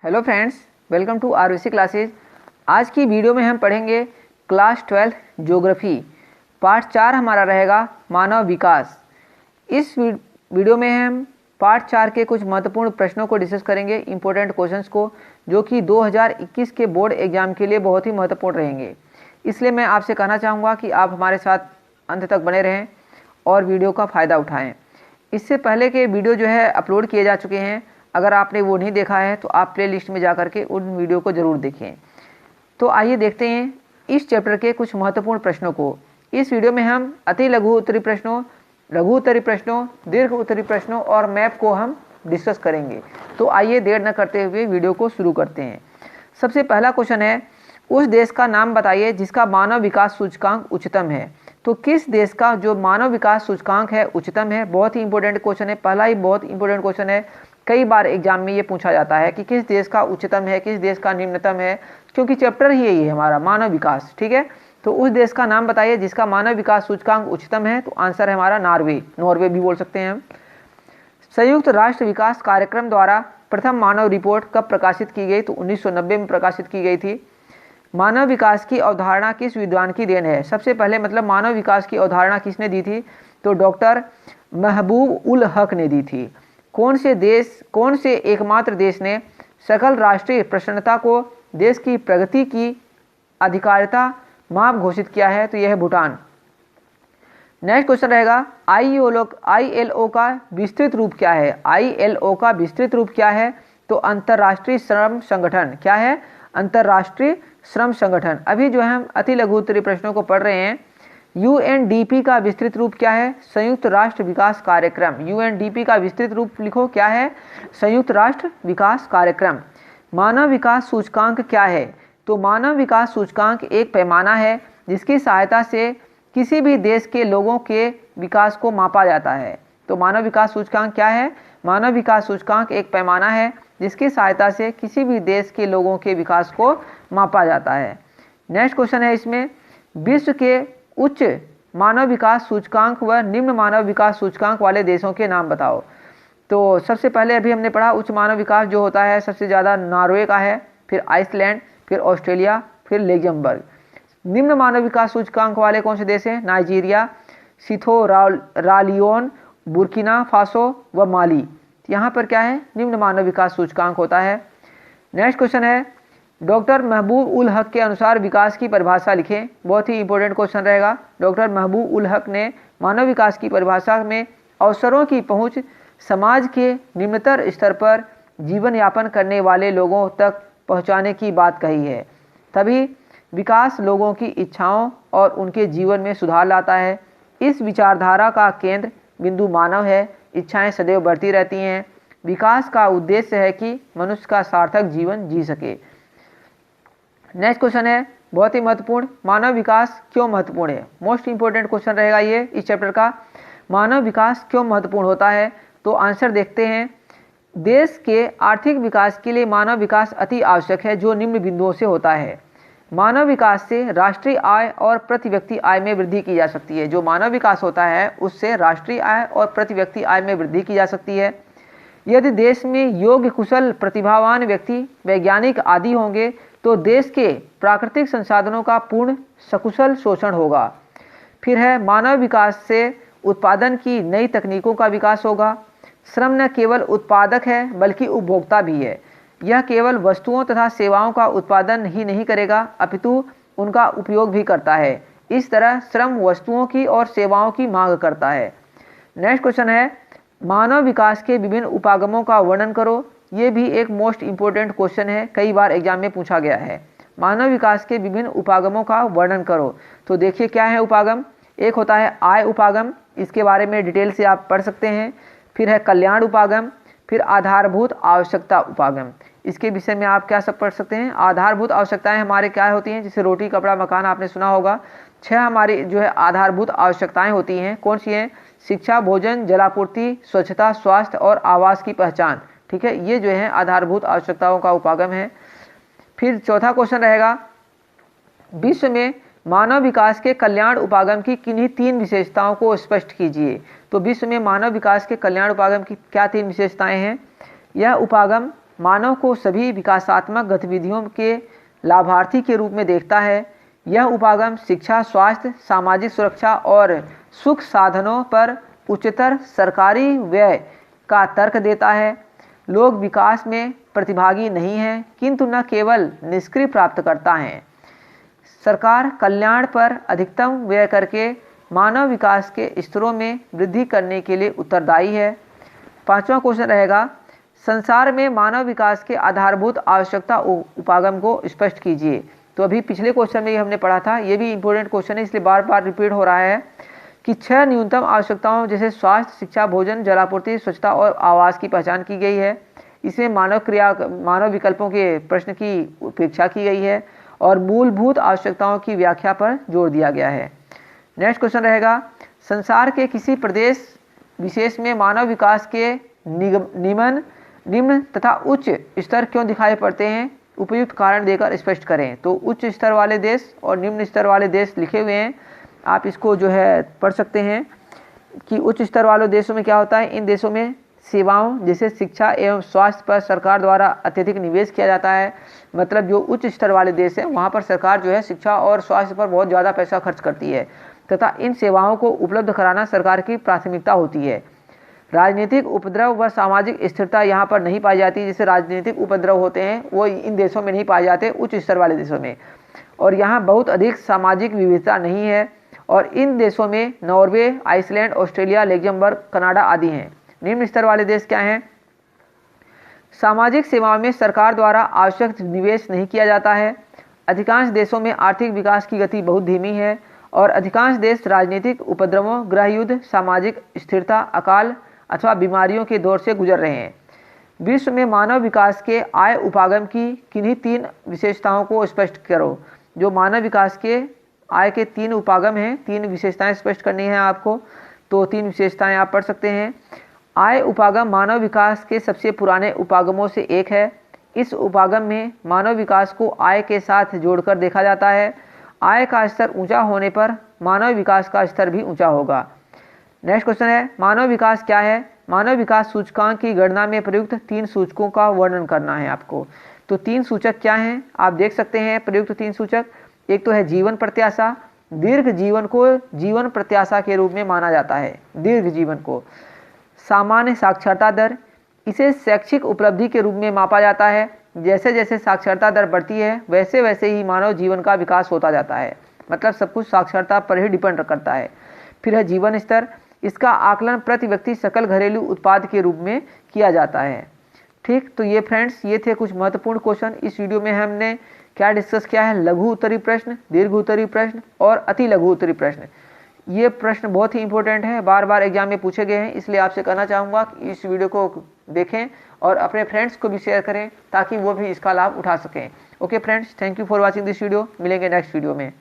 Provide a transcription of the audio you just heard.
Hello friends, welcome to RVC classes. आज की video में हम पढ़ेंगे क्लास 12 ज्योग्राफी। पार्ट 4 हमारा रहेगा मानव विकास। इस वीडियो में हम पार्ट 4 के कुछ महत्वपूर्ण प्रश्नों को डिस्कस करेंगे, इंपॉर्टेंट क्वेश्चंस को, जो कि 2021 के बोर्ड एग्जाम के लिए बहुत ही महत्वपूर्ण रहेंगे। इसलिए मैं आपसे कहना चाहूँगा कि आप हमारे साथ अंत तक बने रहें और वीडियो का फ़ायदा उठाएँ। इससे पहले के वीडियो जो है अपलोड किए जा चुके हैं। अगर आपने वो नहीं देखा है तो आप प्लेलिस्ट में जा कर के उन वीडियो को ज़रूर देखें। तो आइए देखते हैं इस चैप्टर के कुछ महत्वपूर्ण प्रश्नों को। इस वीडियो में हम अति लघु उत्तरी प्रश्नों, लघु उत्तरी प्रश्नों, दीर्घ उत्तरी प्रश्नों और मैप को हम डिस्कस करेंगे। तो आइए देर न करते हुए वीडियो को शुरू करते हैं। सबसे पहला क्वेश्चन है, उस देश का नाम बताइए जिसका मानव विकास सूचकांक उच्चतम है। तो किस देश का जो मानव विकास सूचकांक है उच्चतम है? बहुत ही इंपॉर्टेंट क्वेश्चन है, पहला ही बहुत इंपॉर्टेंट क्वेश्चन है। कई बार एग्जाम में ये पूछा जाता है कि किस देश का उच्चतम है, किस देश का निम्नतम है, क्योंकि चैप्टर ही यही है हमारा मानव विकास। ठीक है, तो उस देश का नाम बताइए जिसका मानव विकास सूचकांक उच्चतम है। तो आंसर है हमारा नॉर्वे, नॉर्वे भी बोल सकते हैं हम। संयुक्त राष्ट्र विकास कार्यक्रम द्वारा प्रथम मानव रिपोर्ट कब प्रकाशित की गई? तो 1990 में प्रकाशित की गई थी। मानव विकास की अवधारणा किस विद्वान की देन है? सबसे पहले मतलब मानव विकास की अवधारणा किसने दी थी? तो डॉक्टर महबूब उल हक ने दी थी। कौन से एकमात्र देश ने सकल राष्ट्रीय प्रसन्नता को देश की प्रगति की अधिकारिता माप घोषित किया है? तो यह है भूटान। नेक्स्ट क्वेश्चन रहेगा, ILO का विस्तृत रूप क्या है? ILO का विस्तृत रूप क्या है? तो अंतर्राष्ट्रीय श्रम संगठन। क्या है? अंतर्राष्ट्रीय श्रम संगठन। अभी जो है हम अति लघु उत्तरी प्रश्नों को पढ़ रहे हैं। UNDP का विस्तृत रूप क्या है? संयुक्त राष्ट्र विकास कार्यक्रम। UNDP का विस्तृत रूप लिखो, क्या है? संयुक्त राष्ट्र विकास कार्यक्रम। मानव विकास सूचकांक क्या है? तो मानव विकास सूचकांक एक पैमाना है जिसकी सहायता से किसी भी देश के लोगों के विकास को मापा जाता है। तो मानव विकास सूचकांक क्या है? मानव विकास सूचकांक एक पैमाना है जिसकी सहायता से किसी भी देश के लोगों के विकास को मापा जाता है। नेक्स्ट क्वेश्चन है इसमें, विश्व के उच्च मानव विकास सूचकांक व निम्न मानव विकास सूचकांक वाले देशों के नाम बताओ। तो सबसे पहले अभी हमने पढ़ा उच्च मानव विकास जो होता है सबसे ज़्यादा नॉर्वे का है, फिर आइसलैंड, फिर ऑस्ट्रेलिया, फिर लग्जमबर्ग। निम्न मानव विकास सूचकांक वाले कौन से देश हैं? नाइजीरिया, सिथोरालियोन, बुर्किना फासो व माली। यहाँ पर क्या है? निम्न मानव विकास सूचकांक होता है। नेक्स्ट क्वेश्चन है, डॉक्टर महबूब उल हक के अनुसार विकास की परिभाषा लिखें। बहुत ही इंपॉर्टेंट क्वेश्चन रहेगा। डॉक्टर महबूब उल हक ने मानव विकास की परिभाषा में अवसरों की पहुंच, समाज के निम्नतर स्तर पर जीवन यापन करने वाले लोगों तक पहुंचाने की बात कही है। तभी विकास लोगों की इच्छाओं और उनके जीवन में सुधार लाता है। इस विचारधारा का केंद्र बिंदु मानव है। इच्छाएं सदैव बढ़ती रहती हैं। विकास का उद्देश्य है कि मनुष्य का सार्थक जीवन जी सके। नेक्स्ट क्वेश्चन है बहुत ही महत्वपूर्ण, मानव विकास क्यों महत्वपूर्ण है? मोस्ट इंपॉर्टेंट क्वेश्चन रहेगा ये इस चैप्टर का। मानव विकास क्यों महत्वपूर्ण होता है? तो आंसर देखते हैं। देश के आर्थिक विकास के लिए मानव विकास अति आवश्यक है, जो निम्न बिंदुओं से होता है। मानव विकास से राष्ट्रीय आय और प्रति व्यक्ति आय में वृद्धि की जा सकती है। जो मानव विकास होता है उससे राष्ट्रीय आय और प्रति व्यक्ति आय में वृद्धि की जा सकती है। यदि देश में योग्य, कुशल, प्रतिभावान व्यक्ति, वैज्ञानिक आदि होंगे तो देश के प्राकृतिक संसाधनों का पूर्ण सकुशल शोषण होगा। फिर है, मानव विकास से उत्पादन की नई तकनीकों का विकास होगा। श्रम न केवल उत्पादक है बल्कि उपभोक्ता भी है। यह केवल वस्तुओं तथा सेवाओं का उत्पादन ही नहीं करेगा अपितु उनका उपयोग भी करता है। इस तरह श्रम वस्तुओं की और सेवाओं की मांग करता है। नेक्स्ट क्वेश्चन है, मानव विकास के विभिन्न उपागमों का वर्णन करो। ये भी एक मोस्ट इंपॉर्टेंट क्वेश्चन है, कई बार एग्जाम में पूछा गया है। मानव विकास के विभिन्न उपागमों का वर्णन करो। तो देखिए क्या है उपागम। एक होता है आय उपागम, इसके बारे में डिटेल से आप पढ़ सकते हैं। फिर है कल्याण उपागम, फिर आधारभूत आवश्यकता उपागम। इसके विषय में आप क्या सब पढ़ सकते हैं। आधारभूत आवश्यकताएं हमारे क्या होती हैं? जैसे रोटी, कपड़ा, मकान आपने सुना होगा। 6 हमारी जो है आधारभूत आवश्यकताएं होती हैं। कौन सी हैं? शिक्षा, भोजन, जलापूर्ति, स्वच्छता, स्वास्थ्य और आवास की पहचान। ठीक है, ये जो है आधारभूत आवश्यकताओं का उपागम है। फिर चौथा क्वेश्चन रहेगा, विश्व में मानव विकास के कल्याण उपागम की किन्हीं 3 विशेषताओं को स्पष्ट कीजिए। तो विश्व में मानव विकास के कल्याण उपागम की क्या 3 विशेषताएं हैं? यह उपागम मानव को सभी विकासात्मक गतिविधियों के लाभार्थी के रूप में देखता है। यह उपागम शिक्षा, स्वास्थ्य, सामाजिक सुरक्षा और सुख साधनों पर उच्चतर सरकारी व्यय का तर्क देता है। लोग विकास में प्रतिभागी नहीं हैं, किंतु न केवल निष्क्रिय प्राप्तकर्ता हैं। सरकार कल्याण पर अधिकतम व्यय करके मानव विकास के स्तरों में वृद्धि करने के लिए उत्तरदायी है। 5वां क्वेश्चन रहेगा, संसार में मानव विकास के आधारभूत आवश्यकता उपागम को स्पष्ट कीजिए। तो अभी पिछले क्वेश्चन में ये हमने पढ़ा था, ये भी इंपॉर्टेंट क्वेश्चन है, इसलिए बार बार रिपीट हो रहा है कि 6 न्यूनतम आवश्यकताओं जैसे स्वास्थ्य, शिक्षा, भोजन, जलापूर्ति, स्वच्छता और आवास की पहचान की गई है। इसमें मानव विकल्पों के प्रश्न की उपेक्षा की गई है और मूलभूत आवश्यकताओं की व्याख्या पर जोर दिया गया है। नेक्स्ट क्वेश्चन रहेगा, संसार के किसी प्रदेश विशेष में मानव विकास के निम्न तथा उच्च स्तर क्यों दिखाई पड़ते हैं? उपयुक्त कारण देकर स्पष्ट करें। तो उच्च स्तर वाले देश और निम्न स्तर वाले देश लिखे हुए हैं, आप इसको जो है पढ़ सकते हैं कि उच्च स्तर वाले देशों में क्या होता है। इन देशों में सेवाओं जैसे शिक्षा एवं स्वास्थ्य पर सरकार द्वारा अत्यधिक निवेश किया जाता है। मतलब जो उच्च स्तर वाले देश हैं वहाँ पर सरकार जो है शिक्षा और स्वास्थ्य पर बहुत ज़्यादा पैसा खर्च करती है तथा इन सेवाओं को उपलब्ध कराना सरकार की प्राथमिकता होती है। राजनीतिक उपद्रव व सामाजिक स्थिरता यहाँ पर नहीं पाई जाती। जैसे राजनीतिक उपद्रव होते हैं वो इन देशों में नहीं पाए जाते, उच्च स्तर वाले देशों में। और यहाँ बहुत अधिक सामाजिक विविधता नहीं है और इन देशों में Norway, Iceland, Australia, Luxembourg, Canada आदि हैं। निम्न स्तर वाले देश क्या हैं? सामाजिक सेवाओं में सरकार द्वारा आवश्यक निवेश नहीं किया जाता है। अधिकांश देशों में आर्थिक विकास की गति बहुत धीमी है और अधिकांश देश राजनीतिक उपद्रवों, गृह युद्ध, सामाजिक स्थिरता, अकाल अथवा बीमारियों के दौर से गुजर रहे हैं। विश्व में मानव विकास के आय उपागम की किन्हीं 3 विशेषताओं को स्पष्ट करो। जो मानव विकास के आय के 3 उपागम हैं, 3 विशेषताएं स्पष्ट करनी है आपको। तो 3 विशेषताएं आप पढ़ सकते हैं। आय उपागम मानव विकास के सबसे पुराने उपागमों से एक है। इस उपागम में मानव विकास को आय के साथ जोड़कर देखा जाता है। आय का स्तर ऊंचा होने पर मानव विकास का स्तर भी ऊंचा होगा। नेक्स्ट क्वेश्चन है, मानव विकास क्या है? मानव विकास सूचकांक की गणना में प्रयुक्त 3 सूचकों का वर्णन करना है आपको। तो 3 सूचक क्या हैं? आप देख सकते हैं प्रयुक्त 3 सूचक। एक तो है जीवन प्रत्याशा। दीर्घ जीवन को जीवन प्रत्याशा के रूप में माना जाता है, दीर्घ जीवन को। सामान्य साक्षरता दर, इसे शैक्षिक उपलब्धि के रूप में मापा जाता है। जैसे जैसे साक्षरता दर बढ़ती है वैसे वैसे ही मानव जीवन का विकास होता जाता है। मतलब सब कुछ साक्षरता पर ही डिपेंड करता है। फिर है जीवन स्तर, इसका आकलन प्रति व्यक्ति सकल घरेलू उत्पाद के रूप में किया जाता है। ठीक, तो ये फ्रेंड्स ये थे कुछ महत्वपूर्ण क्वेश्चन। इस वीडियो में हमने क्या डिस्कस किया है? लघु उत्तरीय प्रश्न, दीर्घ उत्तरीय प्रश्न और अति लघु उत्तरीय प्रश्न। ये प्रश्न बहुत ही इंपॉर्टेंट है, बार बार एग्जाम में पूछे गए हैं, इसलिए आपसे कहना चाहूँगा कि इस वीडियो को देखें और अपने फ्रेंड्स को भी शेयर करें ताकि वो भी इसका लाभ उठा सकें। Okay friends, thank you for watching this video. मिलेंगे नेक्स्ट वीडियो में।